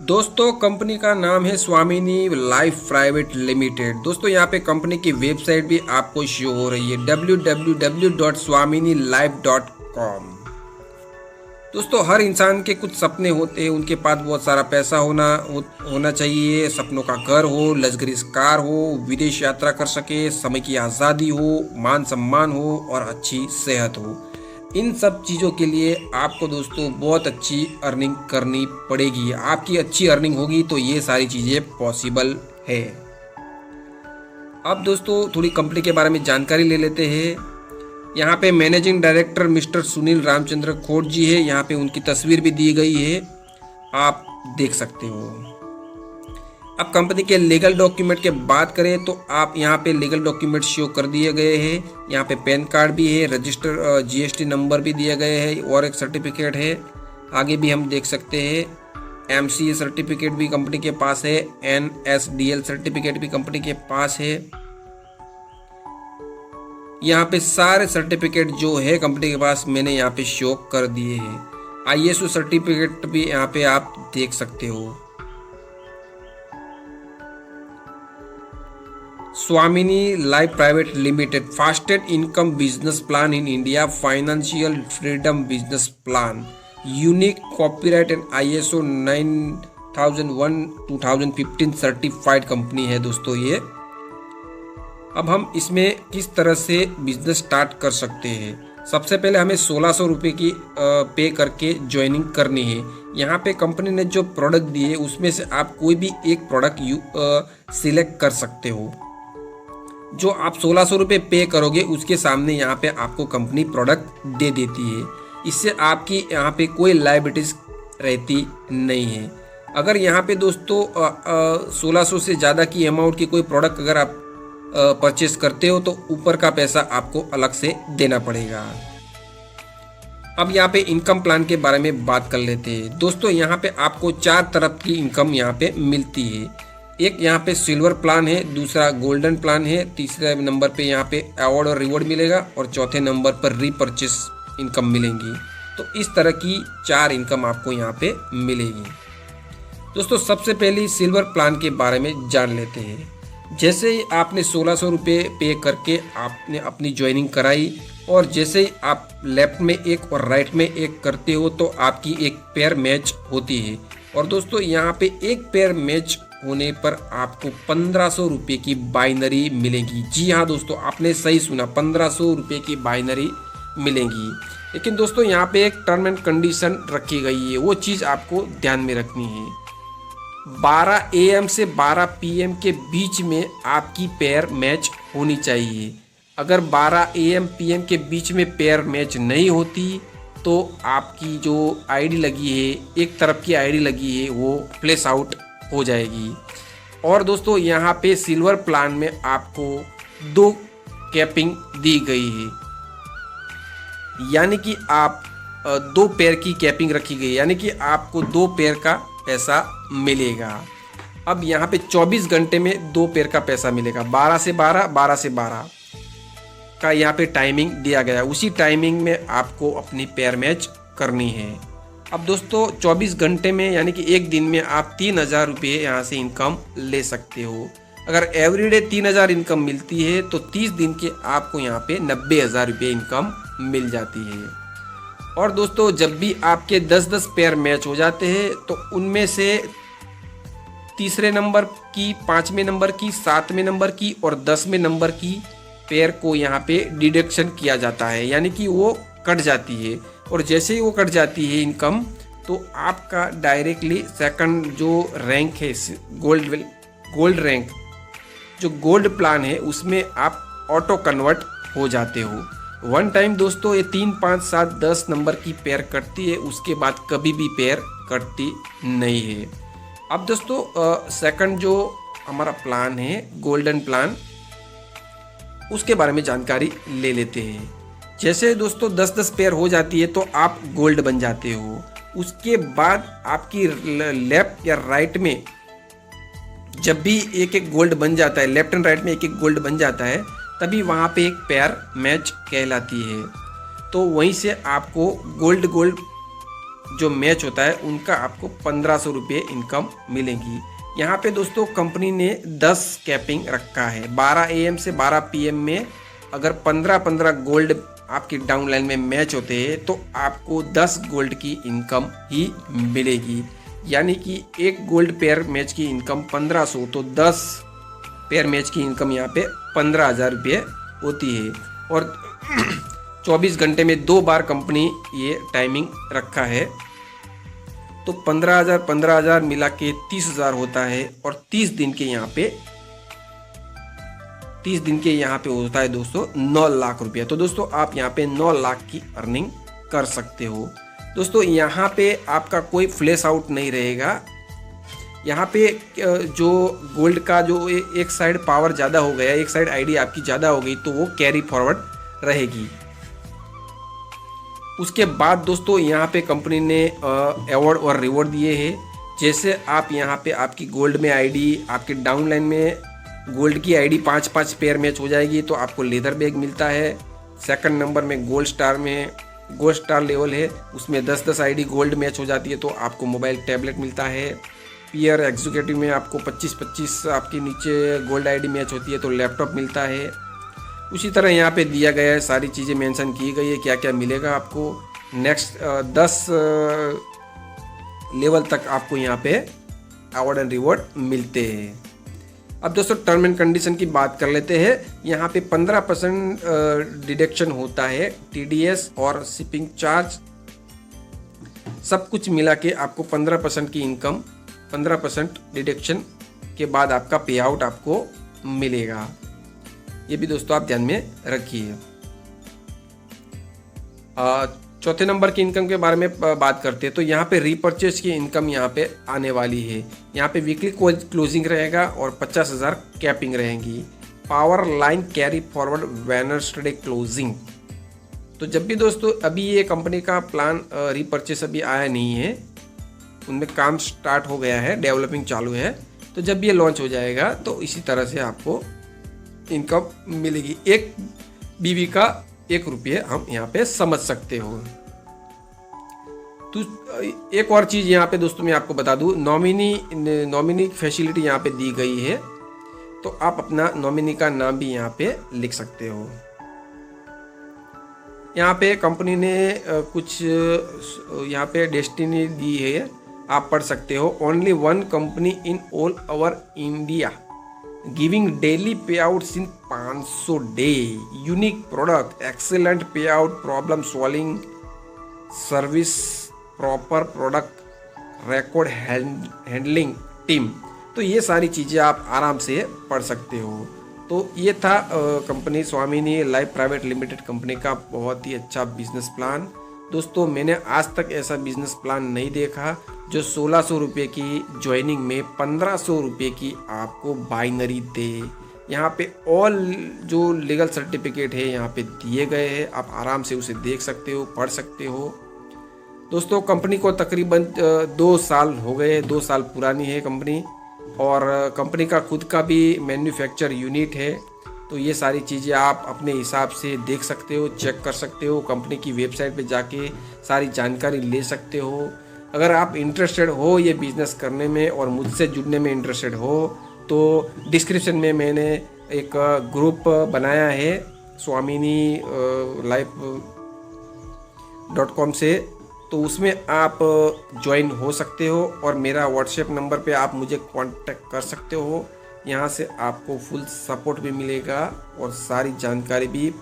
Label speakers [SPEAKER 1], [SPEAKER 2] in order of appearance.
[SPEAKER 1] दोस्तों कंपनी का नाम है स्वामिनी लाइफ प्राइवेट लिमिटेड। दोस्तों यहाँ पे कंपनी की वेबसाइट भी आपको शो हो रही है www.swaminilife.com। दोस्तों हर इंसान के कुछ सपने होते हैं, उनके पास बहुत सारा पैसा होना चाहिए, सपनों का घर हो, लग्जरीज कार हो, विदेश यात्रा कर सके, समय की आज़ादी हो, मान सम्मान हो और अच्छी सेहत हो। इन सब चीज़ों के लिए आपको दोस्तों बहुत अच्छी अर्निंग करनी पड़ेगी। आपकी अच्छी अर्निंग होगी तो ये सारी चीज़ें पॉसिबल है। अब दोस्तों थोड़ी कंपनी के बारे में जानकारी ले लेते हैं। यहाँ पे managing director mister Sunil Ramchandra खोट जी है। यहाँ पे उनकी तस्वीर भी दी गई है, आप देख सकते हो। अब कंपनी के लीगल डॉक्यूमेंट के बात करें तो आप यहाँ पे लीगल डॉक्यूमेंट शो कर दिए गए हैं। यहाँ पे पैन कार्ड भी है, रजिस्टर जीएसटी नंबर भी दिए गए हैं और एक सर्टिफिकेट है। आगे भी हम देख सकते हैं एमसीए सर्टिफिकेट भी कंपनी के पास है, एनएसडीएल सर्टिफिकेट भी कंपनी के पास है। यहाँ पे सारे सर्टिफिकेट जो है कंपनी के पास मैंने यहाँ पे शो कर दिए हैं। आईएसओ सर्टिफिकेट भी यहाँ पे आप देख सकते हो। स्वामिनी life private limited fastest income business plan in India, financial freedom business plan, unique copyright and ISO 9001-2015 certified company है दोस्तों ये। अब हम इसमें किस तरह से बिजनेस स्टार्ट कर सकते हैं। सबसे पहले हमें 1600 रुपये की पे करके ज्वाइनिंग करनी है। यहाँ पे कंपनी ने जो प्रोडक्ट दिए उसमें से आप कोई भी एक प्रोडक्ट सिलेक्ट कर सकते हो। जो आप 1600 रुपये पे करोगे उसके सामने यहाँ पे आपको कंपनी प्रोडक्ट दे देती है। इससे आपकी यहाँ पे कोई लायबिलिटीज रहती नहीं है। अगर यहाँ पे दोस्तों 1600 से ज़्यादा की अमाउंट की कोई प्रोडक्ट अगर आप परचेस करते हो तो ऊपर का पैसा आपको अलग से देना पड़ेगा। अब यहाँ पे इनकम प्लान के बारे में बात कर लेते हैं। दोस्तों यहाँ पे आपको 4 तरह की इनकम यहाँ पे मिलती है। एक यहाँ पे सिल्वर प्लान है, दूसरा गोल्डन प्लान है, तीसरे नंबर पे यहाँ पे अवार्ड और रिवॉर्ड मिलेगा और चौथे नंबर पर रीपरचेस इनकम मिलेंगी। तो इस तरह की 4 इनकम आपको यहाँ पे मिलेगी। दोस्तों सबसे पहले सिल्वर प्लान के बारे में जान लेते हैं। जैसे ही आपने 1600 रुपये पे करके आपने अपनी ज्वाइनिंग कराई और जैसे ही आप लेफ्ट में एक और राइट में एक करते हो तो आपकी एक पेयर मैच होती है। और दोस्तों यहाँ पे एक पेयर मैच होने पर आपको 1500 रुपये की बाइनरी मिलेगी। जी हाँ दोस्तों, आपने सही सुना, 1500 रुपये की बाइनरी मिलेंगी। लेकिन दोस्तों यहाँ पे एक टर्म एंड कंडीशन रखी गई है, वो चीज़ आपको ध्यान में रखनी है। 12 AM से 12 PM के बीच में आपकी पेयर मैच होनी चाहिए। अगर 12 AM PM के बीच में पेयर मैच नहीं होती तो आपकी जो आईडी लगी है, एक तरफ की आईडी लगी है, वो प्लेस आउट हो जाएगी। और दोस्तों यहाँ पे सिल्वर प्लान में आपको 2 कैपिंग दी गई है, यानी कि आप 2 पेयर की कैपिंग रखी गई है, यानी कि आपको 2 पेयर का पैसा मिलेगा। अब यहाँ पे 24 घंटे में 2 पेयर का पैसा मिलेगा। 12 से 12, 12 से 12 का यहाँ पे टाइमिंग दिया गया। उसी टाइमिंग में आपको अपनी पेयर मैच करनी है। अब दोस्तों 24 घंटे में यानी कि एक दिन में आप 3000 रुपये यहाँ से इनकम ले सकते हो। अगर एवरीडे 3000 इनकम मिलती है तो 30 दिन के आपको यहाँ पे 90,000 रुपये इनकम मिल जाती है। और दोस्तों जब भी आपके 10-10 पेयर मैच हो जाते हैं तो उनमें से तीसरे नंबर की, 5वें नंबर की, 7वें नंबर की और 10वें नंबर की पेयर को यहाँ पे डिडक्शन किया जाता है, यानी कि वो कट जाती है। और जैसे ही वो कट जाती है इनकम तो आपका डायरेक्टली सेकंड जो रैंक है, गोल्ड रैंक जो गोल्ड प्लान है उसमें आप ऑटो कन्वर्ट हो जाते हो। वन टाइम दोस्तों ये 3, 5, 7, 10 नंबर की पेयर कटती है, उसके बाद कभी भी पेयर कटती नहीं है। अब दोस्तों सेकंड जो हमारा प्लान है गोल्डन प्लान, उसके बारे में जानकारी ले लेते हैं। जैसे दोस्तों 10-10 पेयर हो जाती है तो आप गोल्ड बन जाते हो। उसके बाद आपकी लेफ्ट या राइट में जब भी एक एक गोल्ड बन जाता है, लेफ्ट एंड राइट में एक एक गोल्ड बन जाता है, तभी वहाँ पे एक पेयर मैच कहलाती है। तो वहीं से आपको गोल्ड जो मैच होता है उनका आपको 1500 रुपये इनकम मिलेगी। यहाँ पे दोस्तों कंपनी ने 10 कैपिंग रखा है। 12 AM से 12 PM में अगर 15-15 गोल्ड आपकी डाउनलाइन में मैच होते हैं तो आपको 10 गोल्ड की इनकम ही मिलेगी। यानी कि एक गोल्ड पेयर मैच की इनकम 1500, तो 10 पेयर मैच की इनकम यहाँ पे 15,000 रुपये होती है। और 24 घंटे में 2 बार कंपनी ये टाइमिंग रखा है, तो 15,000 मिला के 30,000 होता है। और 30 दिन के यहाँ पे होता है दोस्तों 9 लाख रुपया। तो दोस्तों आप यहाँ पे 9 लाख की अर्निंग कर सकते हो। दोस्तों यहाँ पे आपका कोई फ्लैश आउट नहीं रहेगा। यहाँ पे जो गोल्ड का जो एक साइड पावर ज़्यादा हो गया, एक साइड आईडी आपकी ज़्यादा हो गई, तो वो कैरी फॉरवर्ड रहेगी। उसके बाद दोस्तों यहाँ पे कंपनी ने अवार्ड और रिवॉर्ड दिए हैं। जैसे आप यहाँ पे आपकी गोल्ड में आईडी, आपके डाउनलाइन में गोल्ड की आईडी 5-5 पेयर मैच हो जाएगी तो आपको लेदर बैग मिलता है। सेकंड नंबर में गोल्ड स्टार लेवल है, उसमें 10-10 आईडी गोल्ड मैच हो जाती है तो आपको मोबाइल टैबलेट मिलता है। पीयर एग्जीक्यूटिव में आपको 25-25 आपके नीचे गोल्ड आईडी मैच होती है तो लैपटॉप मिलता है। उसी तरह यहाँ पे दिया गया है, सारी चीज़ें मेंशन की गई है क्या क्या मिलेगा आपको। नेक्स्ट 10 लेवल तक आपको यहाँ पे अवार्ड एंड रिवॉर्ड मिलते हैं। अब दोस्तों टर्म एंड कंडीशन की बात कर लेते हैं। यहाँ पे 15% डिडक्शन होता है, TDS और शिपिंग चार्ज सब कुछ मिला के आपको 15% की इनकम, 15% डिडक्शन के बाद आपका पे आउट आपको मिलेगा। ये भी दोस्तों आप ध्यान में रखिए। चौथे नंबर की इनकम के बारे में बात करते हैं तो यहाँ पे रीपर्चेज की इनकम यहाँ पे आने वाली है। यहाँ पे वीकली क्लोजिंग रहेगा और 50,000 कैपिंग रहेगी। Power line carry forward Wednesday closing. तो जब भी दोस्तों अभी ये कंपनी का प्लान रीपर्चेज अभी आया नहीं है, उनमें काम स्टार्ट हो गया है, डेवलपिंग चालू है, तो जब ये लॉन्च हो जाएगा तो इसी तरह से आपको इनकम मिलेगी। एक बीवी का 1 रुपये हम यहाँ पे समझ सकते हो। तो एक और चीज़ यहाँ पे दोस्तों मैं आपको बता दूँ, नॉमिनी फैसिलिटी यहाँ पे दी गई है, तो आप अपना नॉमिनी का नाम भी यहाँ पे लिख सकते हो। यहाँ पे कंपनी ने कुछ यहाँ पे डेस्टिनी दी है, आप पढ़ सकते हो। Only one company in all over India giving daily पे आउट्स इन 500 डे, यूनिक प्रोडक्ट, एक्सेलेंट पे out, problem solving service, proper product, record handling team. तो ये सारी चीज़ें आप आराम से पढ़ सकते हो। तो ये था कंपनी स्वामिनी लाइफ प्राइवेट लिमिटेड कंपनी का बहुत ही अच्छा बिजनेस प्लान। दोस्तों मैंने आज तक ऐसा बिजनेस प्लान नहीं देखा जो 1600 रुपये की ज्वाइनिंग में 1500 रुपये की आपको बाइनरी दे। यहाँ पे ऑल जो लीगल सर्टिफिकेट है यहाँ पे दिए गए हैं, आप आराम से उसे देख सकते हो, पढ़ सकते हो। दोस्तों कंपनी को तकरीबन 2 साल हो गए, 2 साल पुरानी है कंपनी, और कंपनी का खुद का भी मैन्युफैक्चर यूनिट है। तो ये सारी चीज़ें आप अपने हिसाब से देख सकते हो, चेक कर सकते हो, कंपनी की वेबसाइट पे जाके सारी जानकारी ले सकते हो। अगर आप इंटरेस्टेड हो ये बिज़नेस करने में और मुझसे जुड़ने में इंटरेस्टेड हो तो डिस्क्रिप्शन में मैंने एक ग्रुप बनाया है स्वामिनी life.com से, तो उसमें आप ज्वाइन हो सकते हो और मेरा व्हाट्सएप नंबर पे आप मुझे कांटेक्ट कर सकते हो। यहाँ से आपको फुल सपोर्ट भी मिलेगा और सारी जानकारी भी